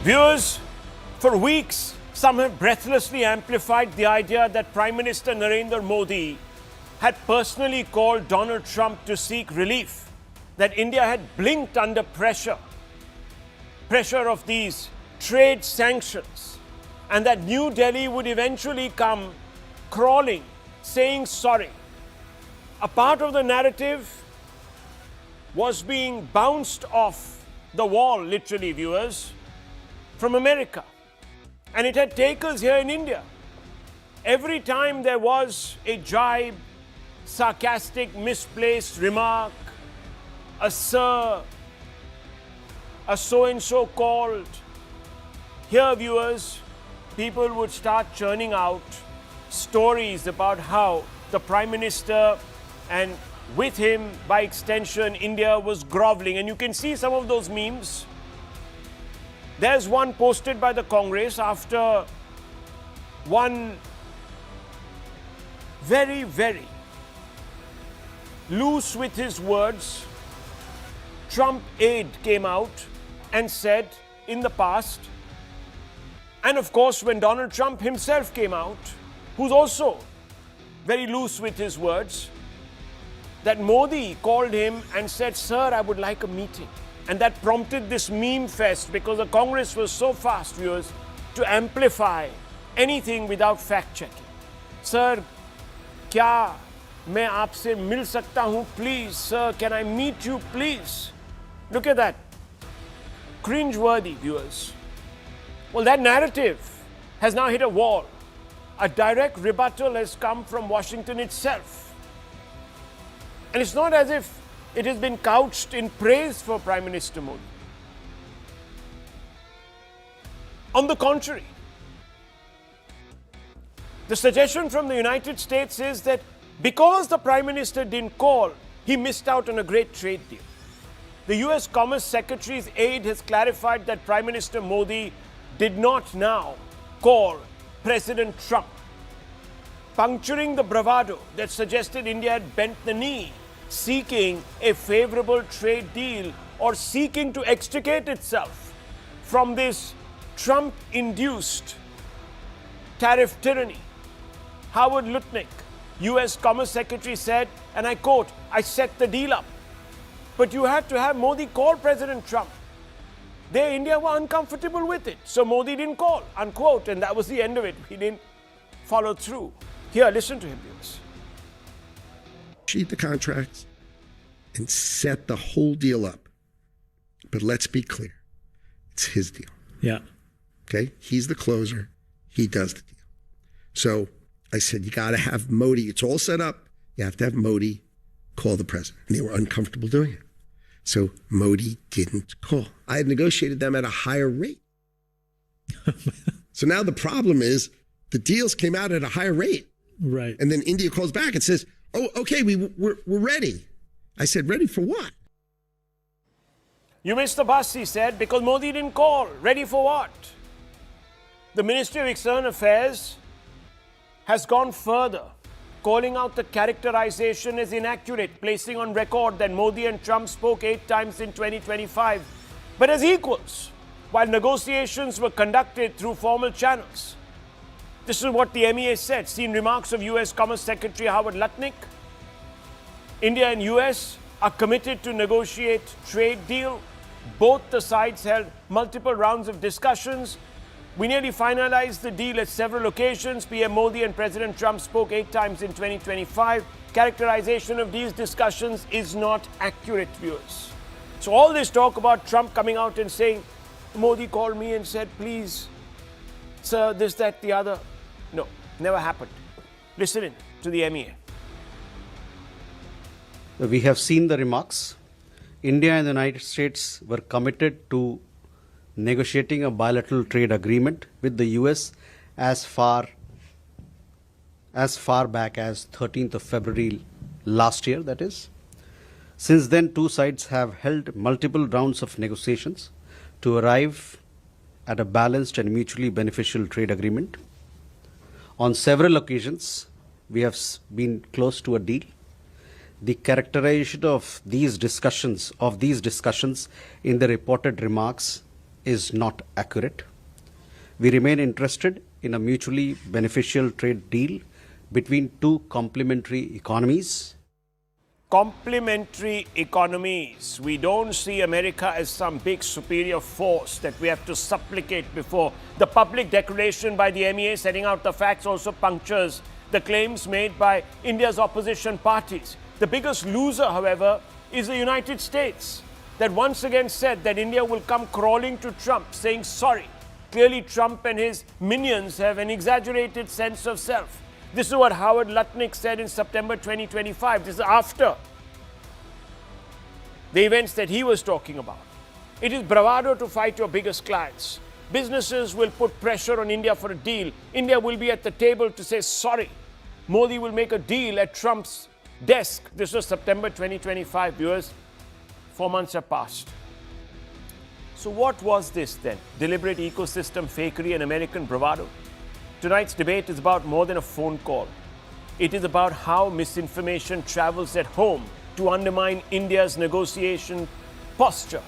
Viewers, for weeks, some have breathlessly amplified the idea that Prime Minister Narendra Modi had personally called Donald Trump to seek relief, that India had blinked under pressure of these trade sanctions, and that New Delhi would eventually come crawling, saying sorry. A part of the narrative was being bounced off the wall, literally, viewers, from America. And it had takers here in India. Every time there was a jibe, sarcastic, misplaced remark, a sir, a so-and-so called, here, viewers, people would start churning out stories about how the Prime Minister and with him, by extension, India was groveling. And you can see some of those memes. There's one posted by the Congress after one very, very loose with his words Trump aide came out and said in the past, and of course when Donald Trump himself came out, who's also very loose with his words, that Modi called him and said, "Sir, I would like a meeting." And that prompted this meme fest because the Congress was so fast, viewers, to amplify anything without fact-checking. "Sir, kya main aapse mil sakta hu? Please, sir, can I meet you, please?" Look at that. Cringe-worthy, viewers. Well, that narrative has now hit a wall. A direct rebuttal has come from Washington itself. And it's not as if it has been couched in praise for Prime Minister Modi. On the contrary, the suggestion from the United States is that because the Prime Minister didn't call, he missed out on a great trade deal. The US Commerce Secretary's aide has clarified that Prime Minister Modi did not now call President Trump, puncturing the bravado that suggested India had bent the knee, seeking a favorable trade deal or seeking to extricate itself from this Trump-induced tariff tyranny. Howard Lutnick, US Commerce Secretary, said, and I quote, "I set the deal up." But you had to have Modi call President Trump. They, India, were uncomfortable with it. So Modi didn't call, unquote, and that was the end of it. He didn't follow through. Here, listen to him, please. Sheet the contracts and set the whole deal up. But let's be clear. It's his deal. Yeah. Okay? He's the closer. He does the deal. So I said, you got to have Modi. It's all set up. You have to have Modi call the president. And they were uncomfortable doing it. So Modi didn't call. I had negotiated them at a higher rate. So now the problem is the deals came out at a higher rate. Right. And then India calls back and says, "Oh, okay, we're ready." I said, "Ready for what?" You missed the bus, he said, because Modi didn't call. Ready for what? The Ministry of External Affairs has gone further, calling out the characterization as inaccurate, placing on record that Modi and Trump spoke 8 times in 2025, but as equals, while negotiations were conducted through formal channels. This is what the MEA said. See in remarks of US Commerce Secretary Howard Lutnick. India and US are committed to negotiate trade deal. Both the sides held multiple rounds of discussions. We nearly finalized the deal at several occasions. PM Modi and President Trump spoke 8 times in 2025. Characterization of these discussions is not accurate, viewers. So all this talk about Trump coming out and saying, Modi called me and said, "Please, sir, this, that, the other." No, never happened. Listen in to the MEA. We have seen the remarks. India and the United States were committed to negotiating a bilateral trade agreement with the US as far back as 13th of February last year, that is. Since then, two sides have held multiple rounds of negotiations to arrive at a balanced and mutually beneficial trade agreement. On several occasions, we have been close to a deal. The characterization of these discussions in the reported remarks is not accurate. We remain interested in a mutually beneficial trade deal between two complementary economies. Complementary economies. We don't see America as some big superior force that we have to supplicate before. The public declaration by the MEA setting out the facts also punctures the claims made by India's opposition parties. The biggest loser, however, is the United States, that once again said that India will come crawling to Trump saying sorry. Clearly, Trump and his minions have an exaggerated sense of self. This is what Howard Lutnick said in September 2025. This is after the events that he was talking about. It is bravado to fight your biggest clients. Businesses will put pressure on India for a deal. India will be at the table to say sorry. Modi will make a deal at Trump's desk. This was September 2025, viewers. 4 months have passed. So what was this then? Deliberate ecosystem fakery and American bravado? Tonight's debate is about more than a phone call. It is about how misinformation travels at home to undermine India's negotiation posture.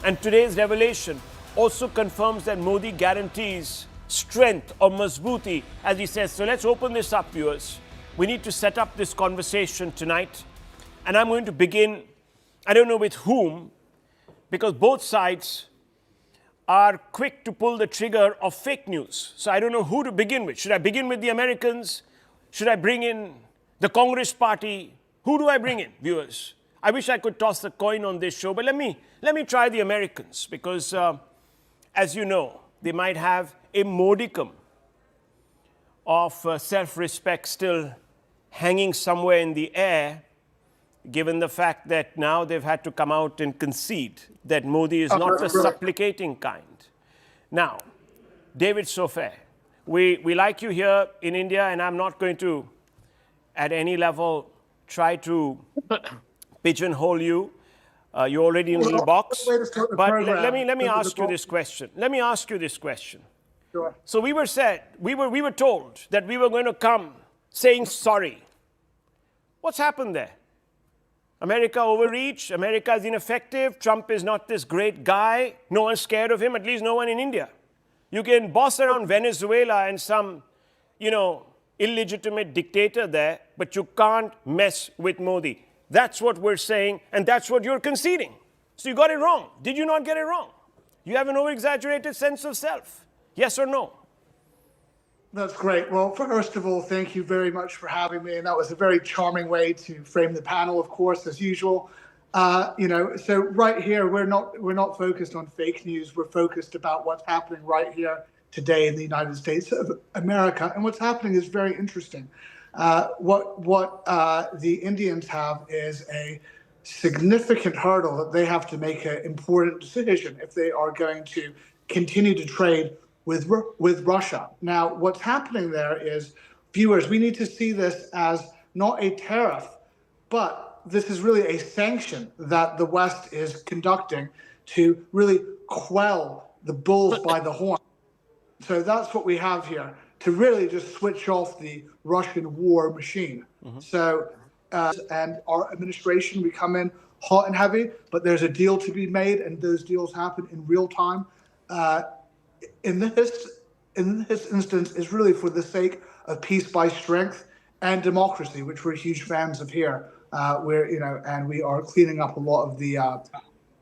And today's revelation also confirms that Modi guarantees strength or mazbooti, as he says. So let's open this up, viewers. We need to set up this conversation tonight. And I'm going to begin, I don't know with whom, because both sides are quick to pull the trigger of fake news. So I don't know who to begin with. Should I begin with the Americans? Should I bring in the Congress party? Who do I bring in, viewers? I wish I could toss a coin on this show, but let me try the Americans, because as you know, they might have a modicum of self-respect still hanging somewhere in the air, given the fact that now they've had to come out and concede that Modi is not the supplicating kind. Now, David Sofair, we like you here in India, and I'm not going to, at any level, try to pigeonhole you. You're already in a little box. But let me ask you this question. Let me ask you this question. Sure. So we were told that we were going to come saying sorry. What's happened there? America overreached, America is ineffective, Trump is not this great guy, no one's scared of him, at least no one in India. You can boss around Venezuela and some, illegitimate dictator there, but you can't mess with Modi. That's what we're saying, and that's what you're conceding. So you got it wrong. Did you not get it wrong? You have an over-exaggerated sense of self. Yes or no? That's great. Well, first of all, thank you very much for having me. And that was a very charming way to frame the panel, of course, as usual. So right here, we're not focused on fake news. We're focused about what's happening right here today in the United States of America. And what's happening is very interesting. What the Indians have is a significant hurdle that they have to make an important decision if they are going to continue to trade with Russia. Now, what's happening there is, viewers, we need to see this as not a tariff, but this is really a sanction that the West is conducting to really quell the bulls by the horn. So that's what we have here, to really just switch off the Russian war machine. Mm-hmm. So, and our administration, we come in hot and heavy, but there's a deal to be made, and those deals happen in real time. In this instance, is really for the sake of peace by strength and democracy, which we're huge fans of here. And we are cleaning up a lot of the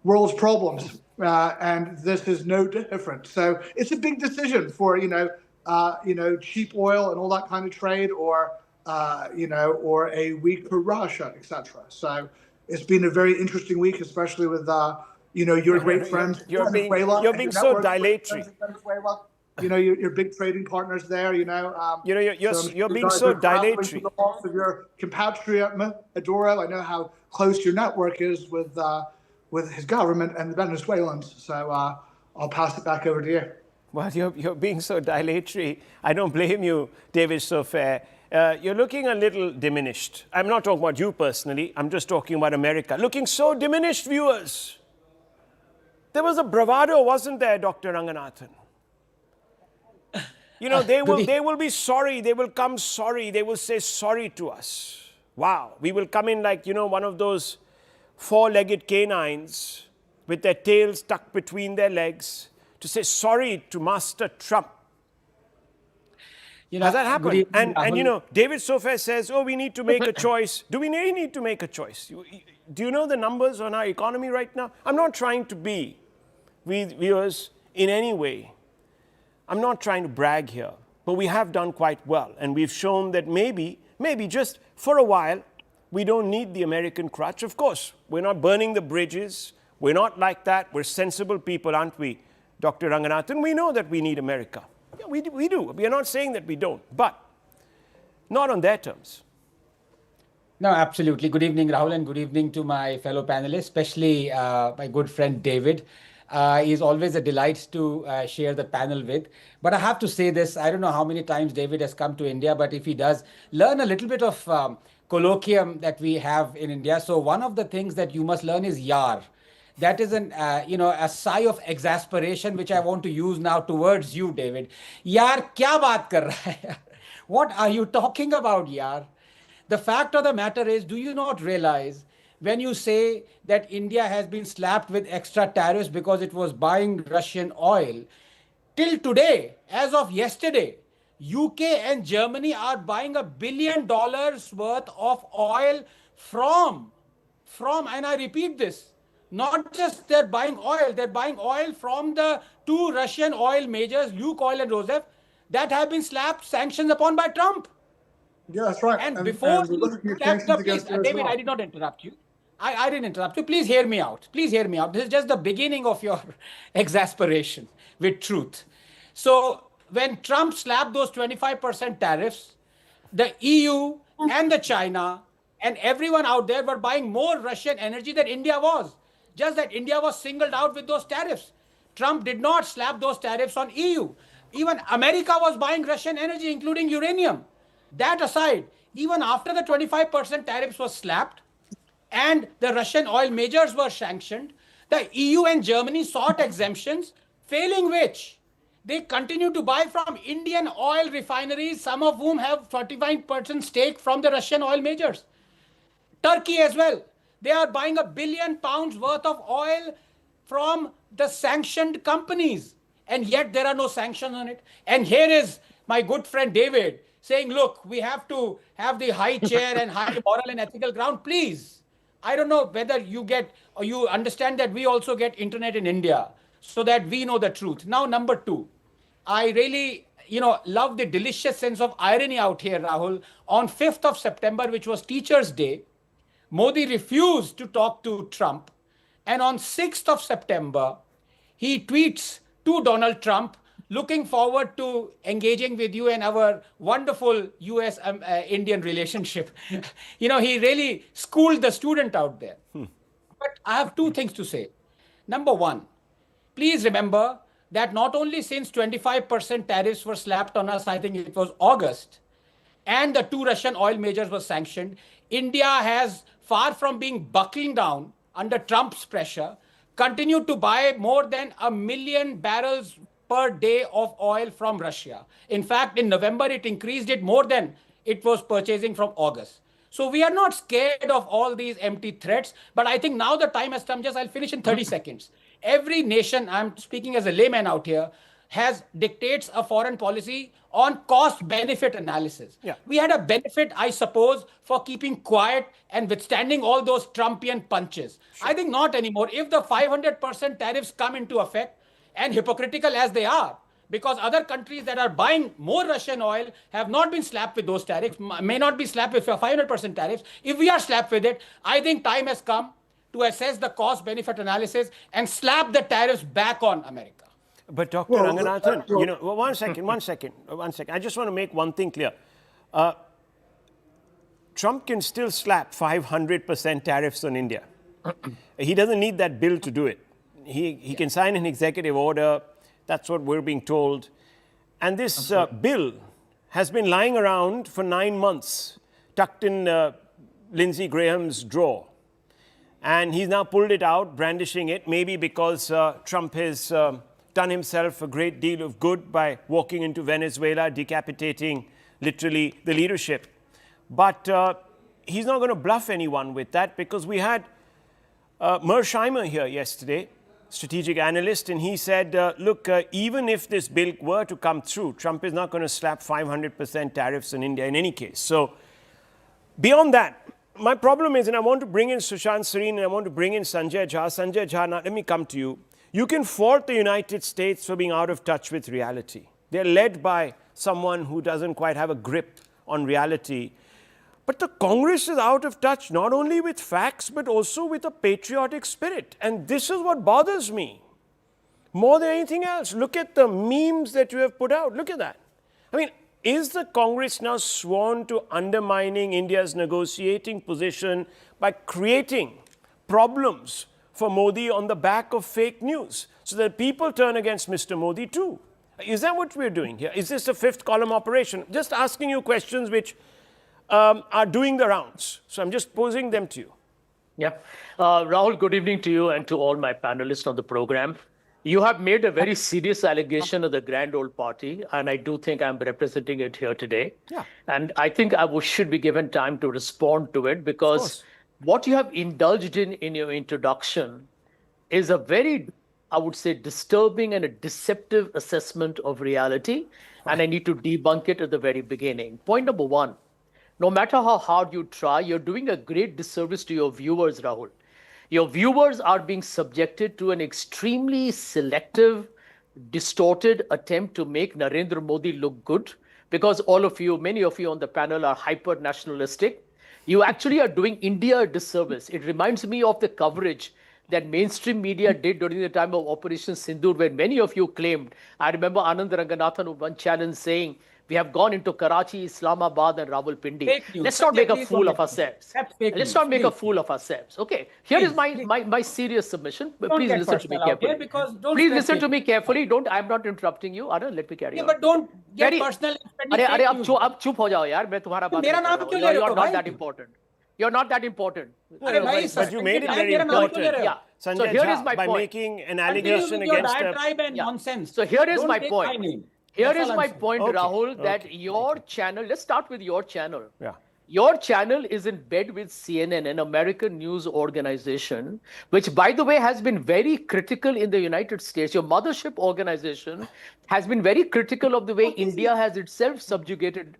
world's problems, and this is no different. So it's a big decision for cheap oil and all that kind of trade, or a weaker Russia, etc. So it's been a very interesting week, especially with your great friends. You're being so dilatory. Your big trading partners there. You're being so dilatory. The loss of your compatriot Maduro. I know how close your network is with his government and the Venezuelans. So I'll pass it back over to you. Well, you're being so dilatory. I don't blame you, David Sofair. You're looking a little diminished. I'm not talking about you personally. I'm just talking about America. Looking so diminished, viewers. There was a bravado, wasn't there, Dr. Ranganathan? They will be sorry. They will come sorry. They will say sorry to us. Wow. We will come in like, one of those four-legged canines with their tails tucked between their legs, to say sorry to Master Trump? Has that happened? evening, Rahul. David Sofair says, oh, we need to make a choice. Do we really need to make a choice? Do you know the numbers on our economy right now? I'm not trying to be, viewers, in any way. I'm not trying to brag here, but we have done quite well. And we've shown that maybe just for a while, we don't need the American crutch. Of course, we're not burning the bridges. We're not like that. We're sensible people, aren't we, Dr. Ranganathan? We know that we need America. Yeah, we do. We are not saying that we don't, but not on their terms. No, absolutely. Good evening, Rahul, and good evening to my fellow panelists, especially my good friend David. He's always a delight to share the panel with. But I have to say this, I don't know how many times David has come to India, but if he does, learn a little bit of colloquium that we have in India. So one of the things that you must learn is yar. That is a sigh of exasperation, which I want to use now towards you, David. Yaar, kya baat kar raha hai? What are you talking about, yaar? The fact of the matter is, do you not realize when you say that India has been slapped with extra tariffs because it was buying Russian oil, till today, as of yesterday, UK and Germany are buying $1 billion worth of oil from, and I repeat this, not just they're buying oil from the two Russian oil majors, Lukoil and Rosneft, that have been slapped sanctions upon by Trump. Yeah, that's right. And before we're looking you at tapped sanctions up, please, against her as David, well. I did not interrupt you. I didn't interrupt you. Please hear me out. Please hear me out. This is just the beginning of your exasperation with truth. So when Trump slapped those 25% tariffs, the EU and the China and everyone out there were buying more Russian energy than India was. Just that India was singled out with those tariffs. Trump did not slap those tariffs on EU. Even America was buying Russian energy, including uranium. That aside, even after the 25% tariffs was slapped and the Russian oil majors were sanctioned, the EU and Germany sought exemptions, failing which they continue to buy from Indian oil refineries, some of whom have 35% stake from the Russian oil majors. Turkey as well. They are buying £1 billion worth of oil from the sanctioned companies. And yet there are no sanctions on it. And here is my good friend David saying, look, we have to have the high chair and high moral and ethical ground. Please, I don't know whether you get or you understand that we also get internet in India so that we know the truth. Now, number two, I really, love the delicious sense of irony out here, Rahul. On 5th of September, which was Teachers' Day, Modi refused to talk to Trump. And on 6th of September, he tweets to Donald Trump, looking forward to engaging with you in our wonderful US-Indian relationship. He really schooled the student out there. But I have two things to say. Number one, please remember that not only since 25% tariffs were slapped on us, I think it was August, and the two Russian oil majors were sanctioned, India has, far from being buckling down under Trump's pressure, continued to buy more than 1 million barrels per day of oil from Russia. In fact, in November, it increased it more than it was purchasing from August. So we are not scared of all these empty threats, but I think now the time has come, just I'll finish in 30 seconds. Every nation, I'm speaking as a layman out here, dictates a foreign policy on cost-benefit analysis. Yeah. We had a benefit, I suppose, for keeping quiet and withstanding all those Trumpian punches. Sure. I think not anymore. If the 500% tariffs come into effect, and hypocritical as they are, because other countries that are buying more Russian oil have not been slapped with those tariffs, may not be slapped with 500% tariffs. If we are slapped with it, I think time has come to assess the cost-benefit analysis and slap the tariffs back on America. But Dr. Ranganathan, one second. I just want to make one thing clear. Trump can still slap 500% tariffs on India. He doesn't need that bill to do it. He can sign an executive order. That's what we're being told. And this bill has been lying around for 9 months, tucked in Lindsey Graham's drawer. And he's now pulled it out, brandishing it, maybe because Trump has done himself a great deal of good by walking into Venezuela, decapitating literally the leadership. But he's not going to bluff anyone with that, because we had Mersheimer here yesterday, strategic analyst, and he said, look, even if this bill were to come through, Trump is not going to slap 500% tariffs on India in any case. So beyond that, my problem is, and I want to bring in Sushant Sareen and I want to bring in Sanjay Jha. Sanjay Jha, now let me come to you. You can fault the United States for being out of touch with reality. They're led by someone who doesn't quite have a grip on reality. But the Congress is out of touch not only with facts, but also with a patriotic spirit. And this is what bothers me more than anything else. Look at the memes that you have put out. Look at that. I mean, is the Congress now sworn to undermining India's negotiating position by creating problems for Modi on the back of fake news so that people turn against Mr. Modi too? Is that what we're doing here? Is this a fifth column operation? Just asking you questions which are doing the rounds. So I'm just posing them to you. Yeah. Rahul, good evening to you and to all my panelists on the program. You have made a very serious allegation of the grand old party, and I do think I'm representing it here today. Yeah. And I think should be given time to respond to it, because what you have indulged in your introduction is a very, I would say, disturbing and a deceptive assessment of reality. And I need to debunk it at the very beginning. Point number one, no matter how hard you try, you're doing a great disservice to your viewers, Rahul. Your viewers are being subjected to an extremely selective, distorted attempt to make Narendra Modi look good, because all of you, many of you on the panel are hyper-nationalistic. You actually are doing India a disservice. It reminds me of the coverage that mainstream media did during the time of Operation Sindoor, where many of you claimed, I remember Anand Ranganathan on one challenge saying, we have gone into Karachi, Islamabad, and Rawalpindi. Let's not make a fool of ourselves. Let's not make a fool of ourselves. Okay, here is my serious submission. Please listen to me carefully. Please listen to me carefully. I'm not interrupting you. Anand, let me carry on. But don't get personal. अरे आप चुप हो जाओ यार, मैं तुम्हारा बात मेरा नाम क्यों ले रहे हो? You're not that important. You're not that important. But you made it very important. Yeah. Sanjay So here Jha, is my by point. making an allegation your against a... diatribe and nonsense. So here is Don't my take point. name. Here That's is all my I'm saying. point, Okay, Rahul, that okay, your channel, let's start with your channel. Yeah. Your channel is in bed with CNN, an American news organization, which, by the way, has been very critical in the United States. Your mothership organization has been very critical of the way India has itself subjugated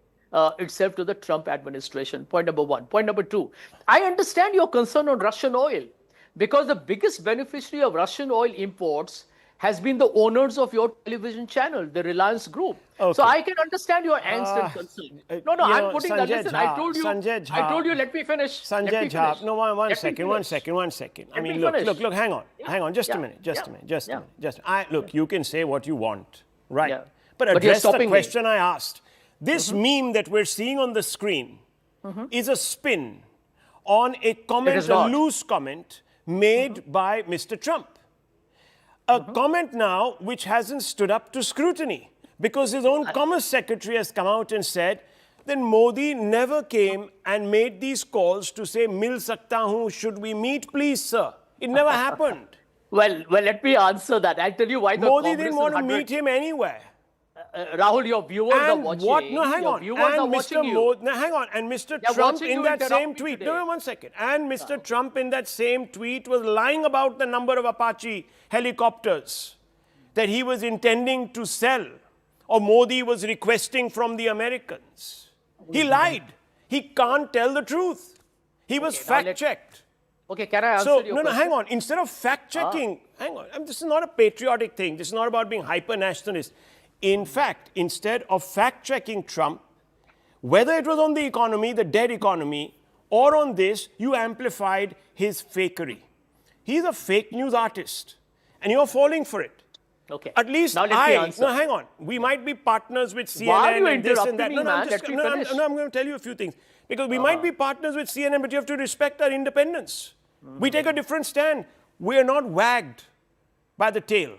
itself to the Trump administration. Point number one. Point number two, I understand your concern on Russian oil, because the biggest beneficiary of Russian oil imports has been the owners of your television channel, the Reliance Group. Okay. So I can understand your angst and concern. No, I'm putting that. Listen, I told you. I told you. Let me finish. Sanjay Jha, no, one second. I mean, look, hang on, just a minute. Look, you can say what you want, right? Yeah. But address the question I asked. This meme that we're seeing on the screen is a spin on a comment, a loose comment made by Mr. Trump. A comment now which hasn't stood up to scrutiny, because his own Commerce Secretary has come out and said that Modi never came and made these calls to say, Mil sakta hoon, should we meet, please, sir? It never happened. Well, let me answer that. I'll tell you why the Modi Congress didn't want to meet him anywhere. Rahul, your viewers are watching. No, hang on. And Mr. Trump in that same tweet. No, 1 second. And Mr. Trump in that same tweet was lying about the number of Apache helicopters that he was intending to sell, or Modi was requesting from the Americans. He lied. He can't tell the truth. He was fact-checked. Okay, can I answer your question? No, hang on. Instead of fact-checking, hang on. This is not a patriotic thing. This is not about being hyper-nationalist. In fact, instead of fact-checking Trump, whether it was on the economy, the dead economy, or on this, you amplified his fakery. He's a fake news artist, and you're falling for it. Okay. At least now let me answer. No, hang on. We might be partners with CNN Why are you and this and that. interrupting me, man? I'm going to tell you a few things. Because we might be partners with CNN, but you have to respect our independence. We take a different stand. We are not wagged by the tail.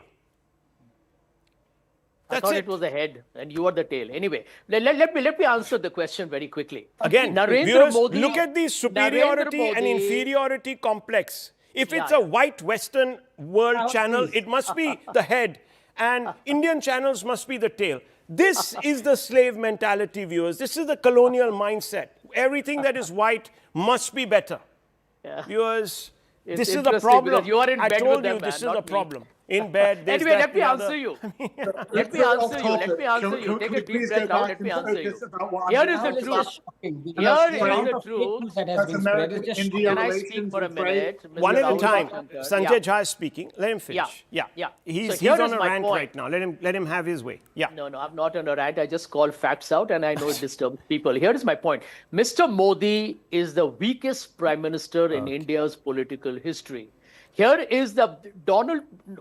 I thought it was the head and you are the tail. Anyway, let me answer the question very quickly. Again, viewers, look at the superiority and inferiority complex. If it's a white Western world channel, it must be the head, and Indian channels must be the tail. This is the slave mentality, viewers. This is the colonial mindset. Everything that is white must be better. Viewers, It's this is the interesting problem. because you are in I bed told with them, you man, this is not the me. problem. In bed, there's Anyway, that, let me the other. answer you. Let Let's me go answer off you. Let topic. me answer you. Can Take we a deep please breath, go Rahul. back Let and me answer you. focus about what Here I'm is the now It's truth. just shocking because Here the is amount the of fake truth. news that has as been spread is American just India shocking. Can I speak relations for a is great. minute, Mr. One at a Rahul time. Shivshankar? Sanjay Jha is speaking. Let him finish. Yeah. So He's here is on a my rant point. right now. Let him have his way. Yeah. No, I'm not on a rant. I just call facts out and I know it disturbs people. Here is my point. Mr. Modi is the weakest prime minister in India's political history. Here is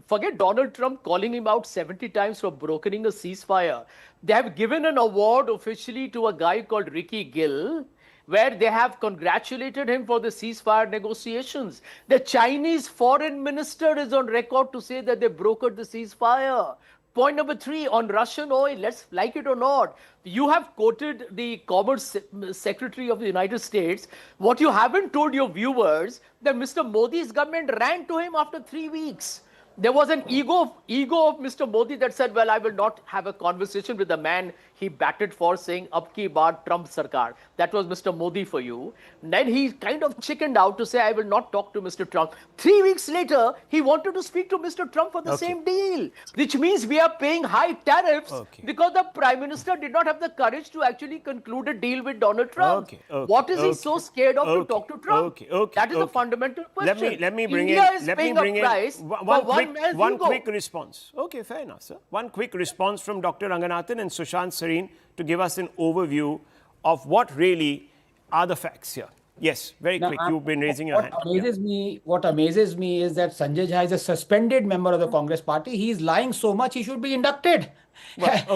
forget Donald Trump calling him out 70 times for brokering a ceasefire. They have given an award officially to a guy called Ricky Gill, where they have congratulated him for the ceasefire negotiations. The Chinese foreign minister is on record to say that they brokered the ceasefire. Point number 3 on Russian oil, let's like it or not. You have quoted the Commerce Secretary of the United States. What you haven't told your viewers that Mr. Modi's government ran to him after 3 weeks. There was an ego of Mr. Modi that said, well, I will not have a conversation with the man he batted for, saying, Ab ki baar Trump Sarkar. That was Mr. Modi for you. And then he kind of chickened out to say, I will not talk to Mr. Trump. 3 weeks later, he wanted to speak to Mr. Trump for the same deal, which means we are paying high tariffs because the Prime Minister did not have the courage to actually conclude a deal with Donald Trump. What is he so scared of to talk to Trump? That is a fundamental question. Let me bring India in. is Let me paying bring a in price one quick response. Okay, fair enough, sir. One quick response from Dr. Ranganathan and Sushant Sareen to give us an overview of what really are the facts here. Yes, very quick. You've been raising your hand. What amazes me is that Sanjay Jha is a suspended member of the Congress party. He is lying so much he should be inducted.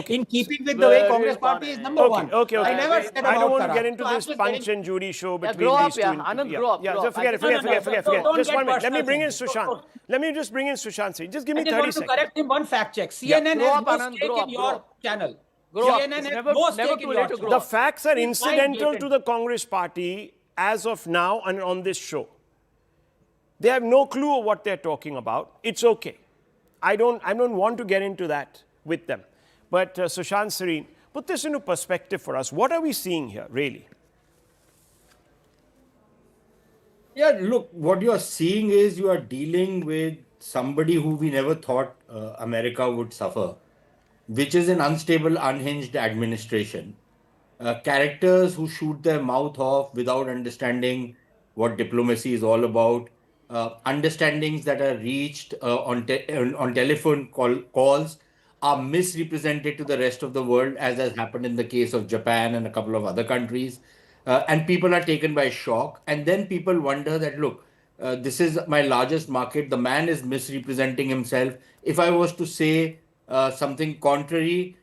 In keeping with the way Congress party is number one. Okay. I never said I don't about want to Farah. get into So I'm this just punch saying- and Judy show between grow up, these two. Anand, grow up, grow up. Forget it. Don't Just get 1 minute. Let me personal, bring in sir. Sushant. Let me just bring in Sushant Singh. Just give me I just 30 want to seconds. correct him one fact check. CNN Grow has up, no Anand, stake grow in up, your grow up. channel. Grow up. CNN It's has never- no never stake too in late your to grow channel. The facts are It's lying incidental to blatant. the Congress party as of now and on this show. They have no clue of what they're talking about. It's okay. I don't want to get into that with them. But Sushant Sareen, put this into perspective for us. What are we seeing here, really? Yeah, look, what you are seeing is you are dealing with somebody who we never thought America would suffer, which is an unstable, unhinged administration. Characters who shoot their mouth off without understanding what diplomacy is all about, understandings that are reached on telephone calls are misrepresented to the rest of the world, as has happened in the case of Japan and a couple of other countries. And people are taken by shock. And then people wonder that, look, this is my largest market. The man is misrepresenting himself. If I was to say something contrary,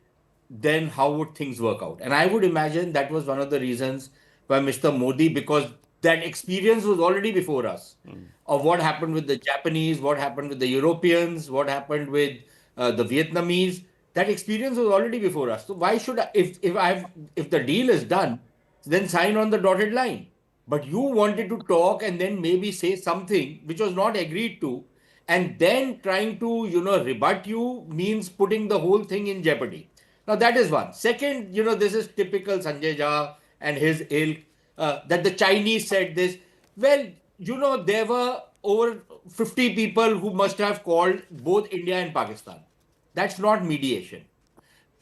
then how would things work out? And I would imagine that was one of the reasons why Mr. Modi, because that experience was already before us of what happened with the Japanese, what happened with the Europeans, what happened with the Vietnamese. That experience was already before us. So why should I, if the deal is done, then sign on the dotted line? But you wanted to talk and then maybe say something which was not agreed to, and then trying to rebut you means putting the whole thing in jeopardy. Now that is one. Second, this is typical Sanjay Jha and his ilk, that the Chinese said this. Well, there were over 50 people who must have called both India and Pakistan. That's not mediation.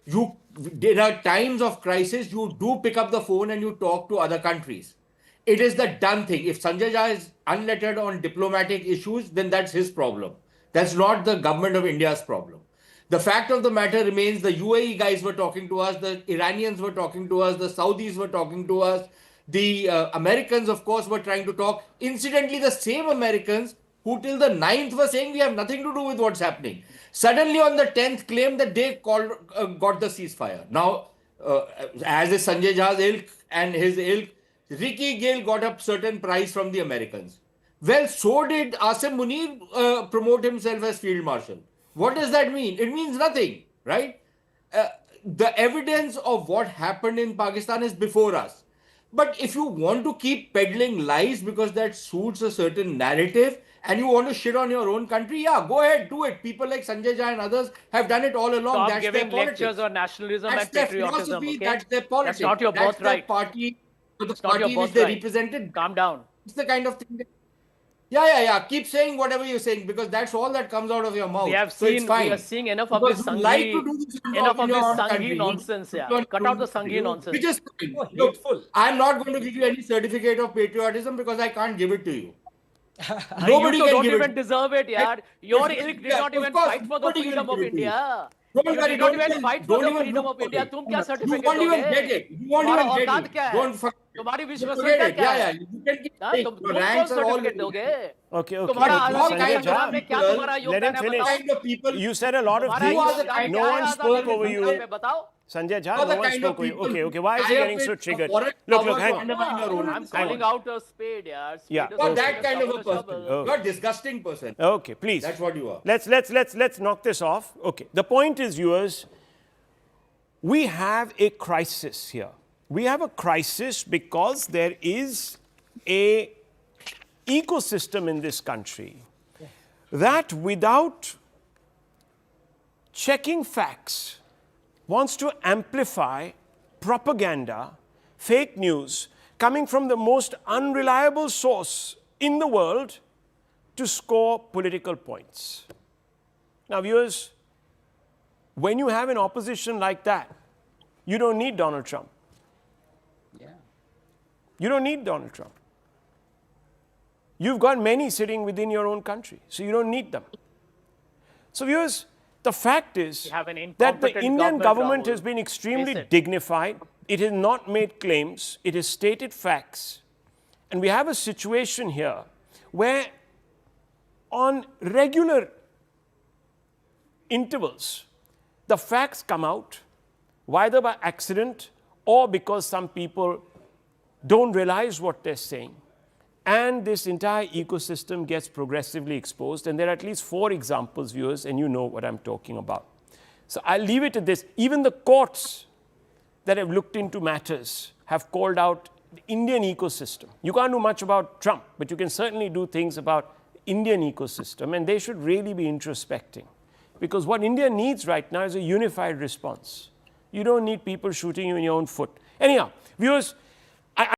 In times of crisis, you do pick up the phone and you talk to other countries. It is the done thing. If Sanjay Jha is unlettered on diplomatic issues, then that's his problem. That's not the government of India's problem. The fact of the matter remains the UAE guys were talking to us, the Iranians were talking to us, the Saudis were talking to us, the Americans, of course, were trying to talk. Incidentally, the same Americans who till the 9th were saying we have nothing to do with what's happening, suddenly on the 10th claimed that they got the ceasefire. Now, as is Sanjay Jha's ilk and his ilk, Ricky Gill got a certain prize from the Americans. Well, so did Asim Munir promote himself as field marshal. What does that mean? It means nothing, right? The evidence of what happened in Pakistan is before us. But if you want to keep peddling lies because that suits a certain narrative and you want to shit on your own country, yeah, go ahead, do it. People like Sanjay Jha and others have done it all along. Stop That's giving their lectures politics. on nationalism That's and their patriotism. philosophy. Okay? That's their politics. That's not your That's birthright. their party, the It's not your party which they birthright. represented. Calm down. It's the kind of thing that Yeah. Keep saying whatever you're saying because that's all that comes out of your mouth. We have so it's seen, fine. we are seeing enough of Because this you like to Sanghi, do this enough of in this your own Sanghi country. nonsense. You Yeah, don't cut do out the this, Sanghi nonsense. which is fine. Oh, Look, hateful. I'm not going to give you any certificate of patriotism because I can't give it to you. You Nobody two can don't give even it. deserve it, yaar. Your ilk did not Of even course, fight for the nobody will freedom give of it to you. India. Don't You worry, did not even fight for don't the even freedom look of for India. it. तुम क्या You certificate won't even दोगे? get it. You won't तुम्हारा even get औकात it. क्या है? Don't तुम्हारी forget विश्वसनीयता it. क्या है? You can keep हाँ, saying तुम your कौन ranks are all सर्टिफिकेट दोगे? Okay. तुम्हारा Look, आजादी Sanjay का संग्राम Jha, में क्या तुम्हारा let योगदान him है finish. बताओ? kind of people. You said a lot of तुम्हारा You are the things. kind No क्या है one आजादी spoke के over संग्राम you. में बताओ? Sanjay Jha, You are the no one kind of spoke over you. people Okay. Why is he tie up getting so with a triggered? foreign Look, power hang to on. undermine your own I'm country. calling out a spade, yaar. Spade Yeah, is You are a that spade, kind of a shovel is person. shovel. You are a disgusting person. Okay, please. That's what you are. Let's knock this off. Okay. The point is, viewers, we have a crisis here. We have a crisis because there is a ecosystem in this country that without checking facts wants to amplify propaganda, fake news coming from the most unreliable source in the world to score political points. Now, viewers, when you have an opposition like that, you don't need Donald Trump. Yeah. You don't need Donald Trump. You've got many sitting within your own country, so you don't need them. So, viewers, the fact is You have an that the incompetent Indian government Rahul. has been extremely Face it. dignified. It has not made claims. It has stated facts. And we have a situation here where on regular intervals, the facts come out, whether by accident or because some people don't realize what they're saying. And this entire ecosystem gets progressively exposed. And there are at least 4 examples, viewers, and you know what I'm talking about. So I'll leave it at this. Even the courts that have looked into matters have called out the Indian ecosystem. You can't do much about Trump, but you can certainly do things about the Indian ecosystem. And they should really be introspecting. Because what India needs right now is a unified response. You don't need people shooting you in your own foot. Anyhow, viewers,